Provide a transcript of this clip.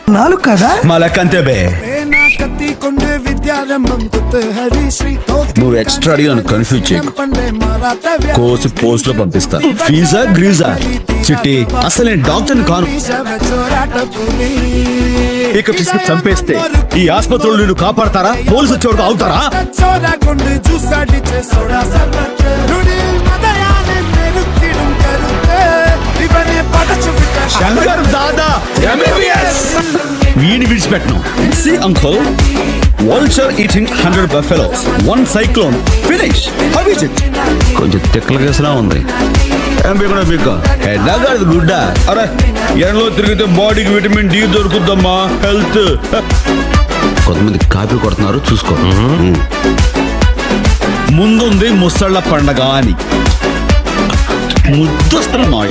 నాలుగు కదా మా లెక్క అంతే బే. నువ్వు ఎక్స్ట్రా అడిగి నన్ను కన్ఫ్యూజ్ చేయకు. కోసి పోస్ట్ లో పంపిస్తా. ఫీజా గ్రీజా చిట్టి, అసలు నేను డాక్టర్ని కాను. ఇక తీసుకుని చంపేస్తే ఈ ఆసుపత్రులు నిన్ను కాపాడతారా? పోలీసు వచ్చేవాడు అవుతారా? శంకర్ దాదా వీడిని విడిచిపెట్టను. See uncle, vulture eating 100 buffaloes, one cyclone, finish. How is it? కొంచెం తిక్కల కేసులా ఉంది. ఏం బిగ్గ బిగ్గ ఎడ్డాగాడు గుడ్డ. అరే ఎండలో తిరిగితే బాడీకి విటమిన్ డి దొరుకుద్దమ్మా. హెల్త్. కొంతమంది కాపీ కొడుతున్నారు చూసుకో. ముందుంది ముసళ్ళ పండగ అని ముద్దొస్తున్నా.